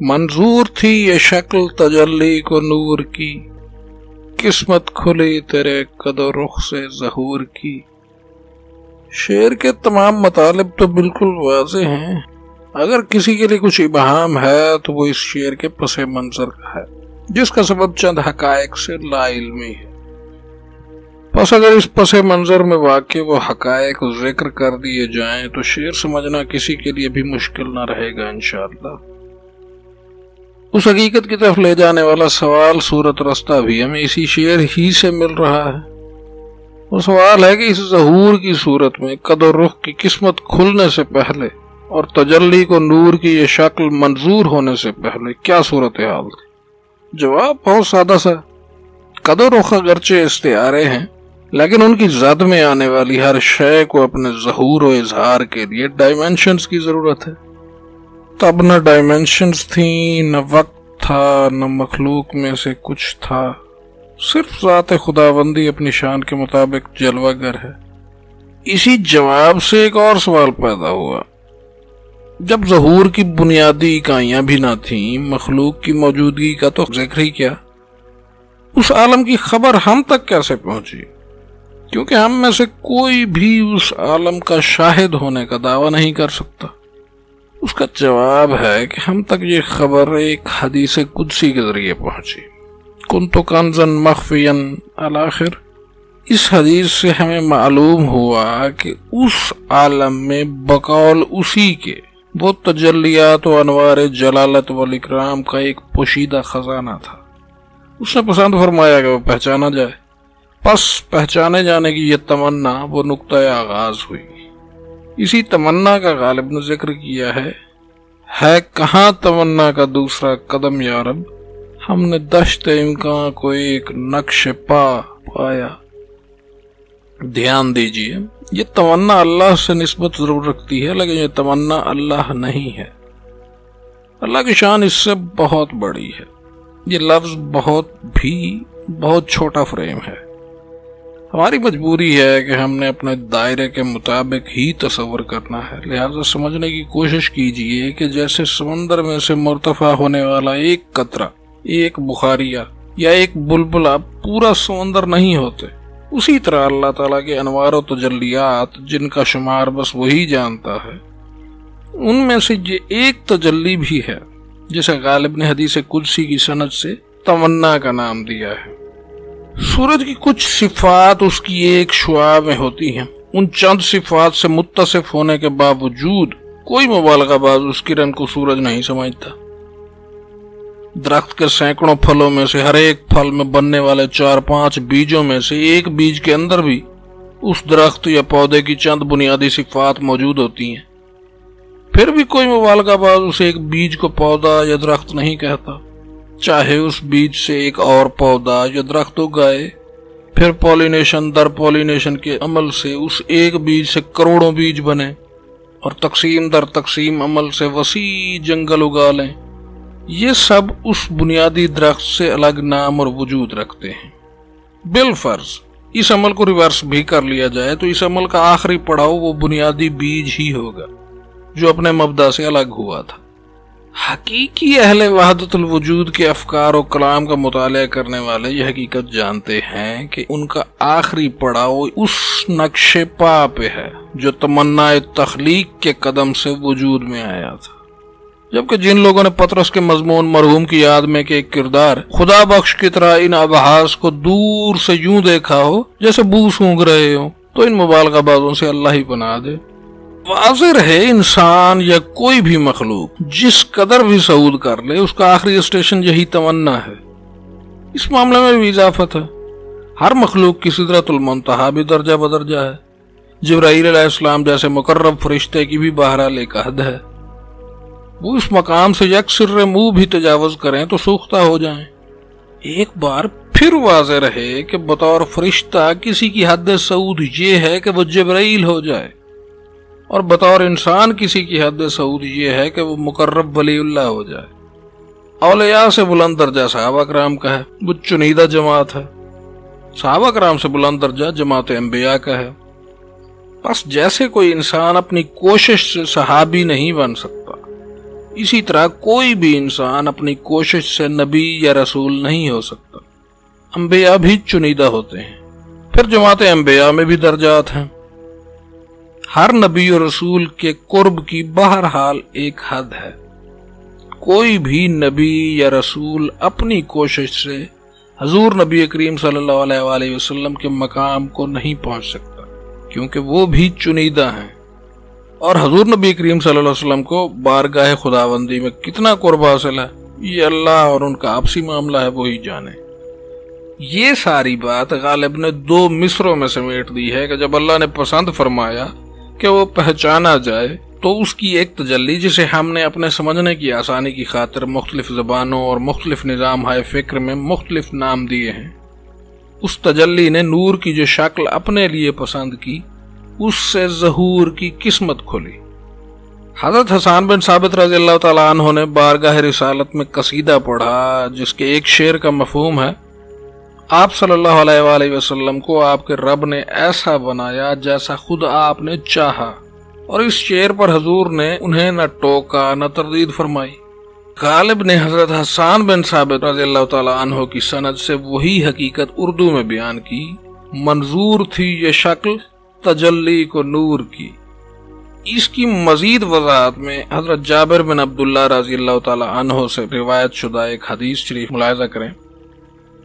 منظور تھی یہ شکل تجلی کو نور کی، قسمت کھلی تیرے قد و رخ سے ظہور کی۔ شعر کے تمام مطالب تو بالکل واضح ہیں، اگر کسی کے لیے کچھ ابہام ہے تو وہ اس شعر کے پس منظر کا ہے، جس کا سبب چند حقائق سے لا علمی ہے۔ پس اگر اس پس منظر میں واقع وہ حقائق ذکر کر دیے جائیں تو شعر سمجھنا کسی کے لیے بھی مشکل نہ رہے گا انشاءاللہ۔ اس حقیقت کی طرف لے جانے والا سوال صورت رستہ بھی ہمیں اسی شعر ہی سے مل رہا ہے۔ وہ سوال ہے کہ اس ظہور کی صورت میں قد و رخ کی قسمت کھلنے سے پہلے اور تجلی کو نور کی یہ شکل منظور ہونے سے پہلے کیا صورتحال تھی؟ جواب بہت سادہ سا، قد و رخ اگرچہ استعارے ہیں لیکن ان کی زد میں آنے والی ہر شے کو اپنے ظہور و اظہار کے لیے ڈائمینشنز کی ضرورت ہے۔ تب نہ ڈائمینشنز تھیں، نہ وقت تھا، نہ مخلوق میں سے کچھ تھا، صرف ذات خداوندی اپنی شان کے مطابق جلوہ گر ہے۔ اسی جواب سے ایک اور سوال پیدا ہوا، جب ظہور کی بنیادی اکائیاں بھی نہ تھیں، مخلوق کی موجودگی کا تو ذکر ہی کیا، اس عالم کی خبر ہم تک کیسے پہنچی؟ کیونکہ ہم میں سے کوئی بھی اس عالم کا شاہد ہونے کا دعویٰ نہیں کر سکتا۔ اس کا جواب ہے کہ ہم تک یہ خبر ایک حدیث قدسی کے ذریعے پہنچی، کنت کنزا مخفیا الاخر۔ اس حدیث سے ہمیں معلوم ہوا کہ اس عالم میں بقول اسی کے وہ تجلیات و انوار جلالت والاکرام کا ایک پوشیدہ خزانہ تھا۔ اس نے پسند فرمایا کہ وہ پہچانا جائے، پس پہچانے جانے کی یہ تمنا وہ نقطہ آغاز ہوئی۔ اسی تمنا کا غالب نے ذکر کیا ہے کہاں تمنا کا دوسرا قدم یا رب، ہم نے دشت امکان کو ایک نقش پا پایا۔ دھیان دیجئے، یہ تمنا اللہ سے نسبت ضرور رکھتی ہے لیکن یہ تمنا اللہ نہیں ہے۔ اللہ کی شان اس سے بہت بڑی ہے۔ یہ لفظ بہت چھوٹا فریم ہے۔ ہماری مجبوری ہے کہ ہم نے اپنے دائرے کے مطابق ہی تصور کرنا ہے، لہذا سمجھنے کی کوشش کیجئے کہ جیسے سمندر میں سے مرتفع ہونے والا ایک قطرہ، ایک بخاریہ یا ایک بلبلہ پورا سمندر نہیں ہوتے، اسی طرح اللہ تعالیٰ کے انوار و تجلیات جن کا شمار بس وہی جانتا ہے، ان میں سے یہ ایک تجلی بھی ہے جسے غالب نے حدیث قدسی کی سند سے تمنا کا نام دیا ہے۔ سورج کی کچھ صفات اس کی ایک شعاع میں ہوتی ہیں، ان چند صفات سے متصف ہونے کے باوجود کوئی مبالغہ باز اس کرن کو سورج نہیں سمجھتا۔ درخت کے سینکڑوں پھلوں میں سے ہر ایک پھل میں بننے والے 4-5 بیجوں میں سے ایک بیج کے اندر بھی اس درخت یا پودے کی چند بنیادی صفات موجود ہوتی ہیں، پھر بھی کوئی مبالغہ باز اس ایک بیج کو پودا یا درخت نہیں کہتا، چاہے اس بیج سے ایک اور پودا یا درخت اگائے، پھر پولینیشن در پولینیشن کے عمل سے اس ایک بیج سے کروڑوں بیج بنے اور تقسیم در تقسیم عمل سے وسیع جنگل اگا لیں، یہ سب اس بنیادی درخت سے الگ نام اور وجود رکھتے ہیں۔ بالفرض اس عمل کو ریورس بھی کر لیا جائے تو اس عمل کا آخری پڑاؤ وہ بنیادی بیج ہی ہوگا جو اپنے مبدا سے الگ ہوا تھا۔ حقیقی اہل وحدت الوجود کے افکار و کلام کا مطالعہ کرنے والے یہ حقیقت جانتے ہیں کہ ان کا آخری پڑاؤ اس نقش پا پہ ہے جو تمنا تخلیق کے قدم سے وجود میں آیا تھا، جبکہ جن لوگوں نے پطرس کے مضمون مرحوم کی یاد میں کہ ایک کردار خدا بخش کی طرح ان ابحاث کو دور سے یوں دیکھا ہو جیسے بو سونگ رہے ہوں، تو ان مبالغہ بازوں سے اللہ ہی پناہ دے۔ واضح رہے انسان یا کوئی بھی مخلوق جس قدر بھی صعود کر لے اس کا آخری اسٹیشن یہی تمنا ہے۔ اس معاملے میں بھی اضافت ہے، ہر مخلوق کی سدرۃ المنتہا بھی درجہ بدرجہ ہے، جبرائیل علیہ السلام جیسے مقرب فرشتے کی بھی بہرحال ایک حد ہے، وہ اس مقام سے یک سر منہ بھی تجاوز کریں تو سوختہ ہو جائیں۔ ایک بار پھر واضح رہے کہ بطور فرشتہ کسی کی حد صعود یہ ہے کہ وہ جبرائیل ہو جائے، اور بطور انسان کسی کی حد صعود یہ ہے کہ وہ مقرب ولی اللہ ہو جائے۔ اولیاء سے بلند درجہ صحابہ کرام کا ہے، وہ چنیدہ جماعت ہے، صحابہ کرام سے بلند درجہ جماعت انبیاء کا ہے۔ بس جیسے کوئی انسان اپنی کوشش سے صحابی نہیں بن سکتا، اسی طرح کوئی بھی انسان اپنی کوشش سے نبی یا رسول نہیں ہو سکتا، انبیاء بھی چنیدہ ہوتے ہیں۔ پھر جماعت انبیاء میں بھی درجات ہیں۔ ہر نبی اور رسول کے قرب کی بہرحال ایک حد ہے۔ کوئی بھی نبی یا رسول اپنی کوشش سے حضور نبی کریم صلی اللہ علیہ وآلہ وسلم کے مقام کو نہیں پہنچ سکتا، کیونکہ وہ بھی چنیدہ ہیں، اور حضور نبی کریم صلی اللہ علیہ وسلم کو بارگاہ خداوندی میں کتنا قرب حاصل ہے، یہ اللہ اور ان کا آپسی معاملہ ہے، وہی جانے۔ یہ ساری بات غالب نے 2 مصروں میں سمیٹ دی ہے کہ جب اللہ نے پسند فرمایا کہ وہ پہچانا جائے تو اس کی ایک تجلی، جسے ہم نے اپنے سمجھنے کی آسانی کی خاطر مختلف زبانوں اور مختلف نظام ہائے فکر میں مختلف نام دیے ہیں، اس تجلی نے نور کی جو شکل اپنے لیے پسند کی، اس سے ظہور کی قسمت کھلی۔ حضرت حسان بن ثابت رضی اللہ تعالیٰ عنہ نے بارگاہ رسالت میں قصیدہ پڑھا، جس کے ایک شعر کا مفہوم ہے: آپ صلی اللہ علیہ وآلہ وسلم کو آپ کے رب نے ایسا بنایا جیسا خود آپ نے چاہا، اور اس شعر پر حضور نے انہیں نہ ٹوکا نہ تردید فرمائی۔ غالب نے حضرت حسان بن ثابت رضی اللہ تعالیٰ عنہ کی سند سے وہی حقیقت اردو میں بیان کی: منظور تھی یہ شکل تجلی کو نور کی۔ اس کی مزید وضاحت میں حضرت جابر بن عبداللہ رضی اللہ تعالیٰ عنہ سے روایت شدہ ایک حدیث شریف ملاحظہ کریں۔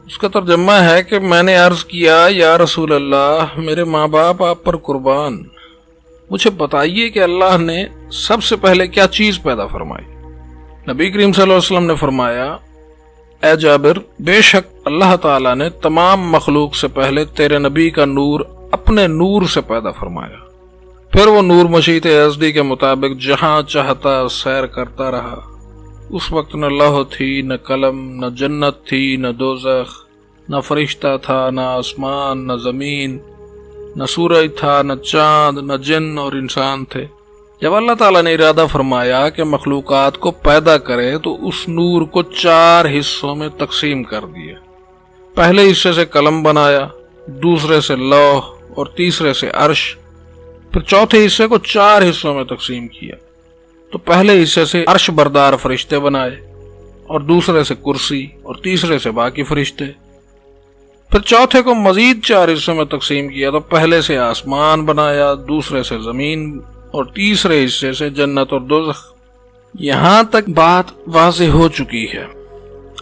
اس کا ترجمہ ہے کہ میں نے عرض کیا: یا رسول اللہ، میرے ماں باپ آپ پر قربان، مجھے بتائیے کہ اللہ نے سب سے پہلے کیا چیز پیدا فرمائی؟ نبی کریم صلی اللہ علیہ وسلم نے فرمایا: اے جابر، بے شک اللہ تعالیٰ نے تمام مخلوق سے پہلے تیرے نبی کا نور اپنے نور سے پیدا فرمایا، پھر وہ نور مشیت ازدی کے مطابق جہاں چاہتا سیر کرتا رہا۔ اس وقت نہ لوح تھی، نہ قلم، نہ جنت تھی، نہ دوزخ، نہ فرشتہ تھا، نہ آسمان، نہ زمین، نہ سورج تھا، نہ چاند، نہ جن اور انسان تھے۔ جب اللہ تعالیٰ نے ارادہ فرمایا کہ مخلوقات کو پیدا کرے تو اس نور کو 4 حصوں میں تقسیم کر دیا۔ پہلے حصے سے قلم بنایا، دوسرے سے لوح اور تیسرے سے عرش، پھر چوتھے حصے کو 4 حصوں میں تقسیم کیا تو پہلے حصے سے عرش بردار فرشتے بنائے، اور دوسرے سے کرسی، اور تیسرے سے باقی فرشتے، پھر چوتھے کو مزید 4 حصوں میں تقسیم کیا تو پہلے سے آسمان بنایا، دوسرے سے زمین، اور تیسرے حصے سے جنت اور دوزخ۔ یہاں تک بات واضح ہو چکی ہے۔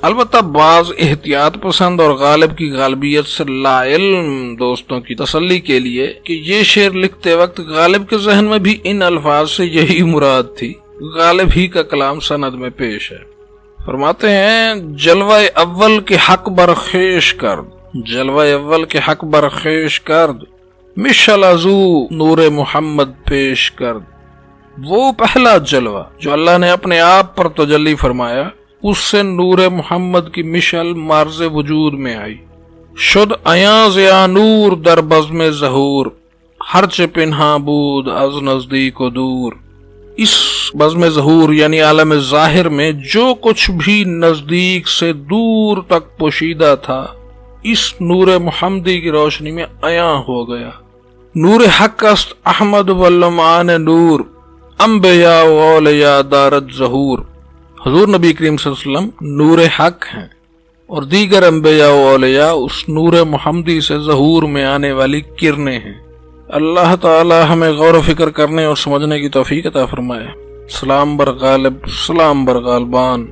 البتہ بعض احتیاط پسند اور غالب کی غالبیت سے لا علم دوستوں کی تسلی کے لیے کہ یہ شعر لکھتے وقت غالب کے ذہن میں بھی ان الفاظ سے یہی مراد تھی، غالب ہی کا کلام سند میں پیش ہے۔ فرماتے ہیں: جلوہ اول کے حق برخیش کرد، جلوہ اول کے حق برخیش کرد، مشعل ازو نور محمد پیش کرد۔ وہ پہلا جلوہ جو اللہ نے اپنے آپ پر تجلی فرمایا، اس سے نور محمد کی مشعل مارز وجود میں آئی۔ شد عیاں زیا نور در بزم ظہور، ہرچ پنہاں بود از نزدیک و دور۔ اس بزم ظہور یعنی عالم ظاہر میں جو کچھ بھی نزدیک سے دور تک پوشیدہ تھا، اس نور محمدی کی روشنی میں عیاں ہو گیا۔ نور حق است احمد واللمان نور، انبیاء و اولیاء دارت ظہور۔ حضور نبی کریم صلی اللہ علیہ وسلم نور حق ہیں، اور دیگر انبیاء و اولیاء اس نور محمدی سے ظہور میں آنے والی کرنیں ہیں۔ اللہ تعالی ہمیں غور و فکر کرنے اور سمجھنے کی توفیق عطا فرمائے۔ سلام بر غالب، سلام بر غالبان۔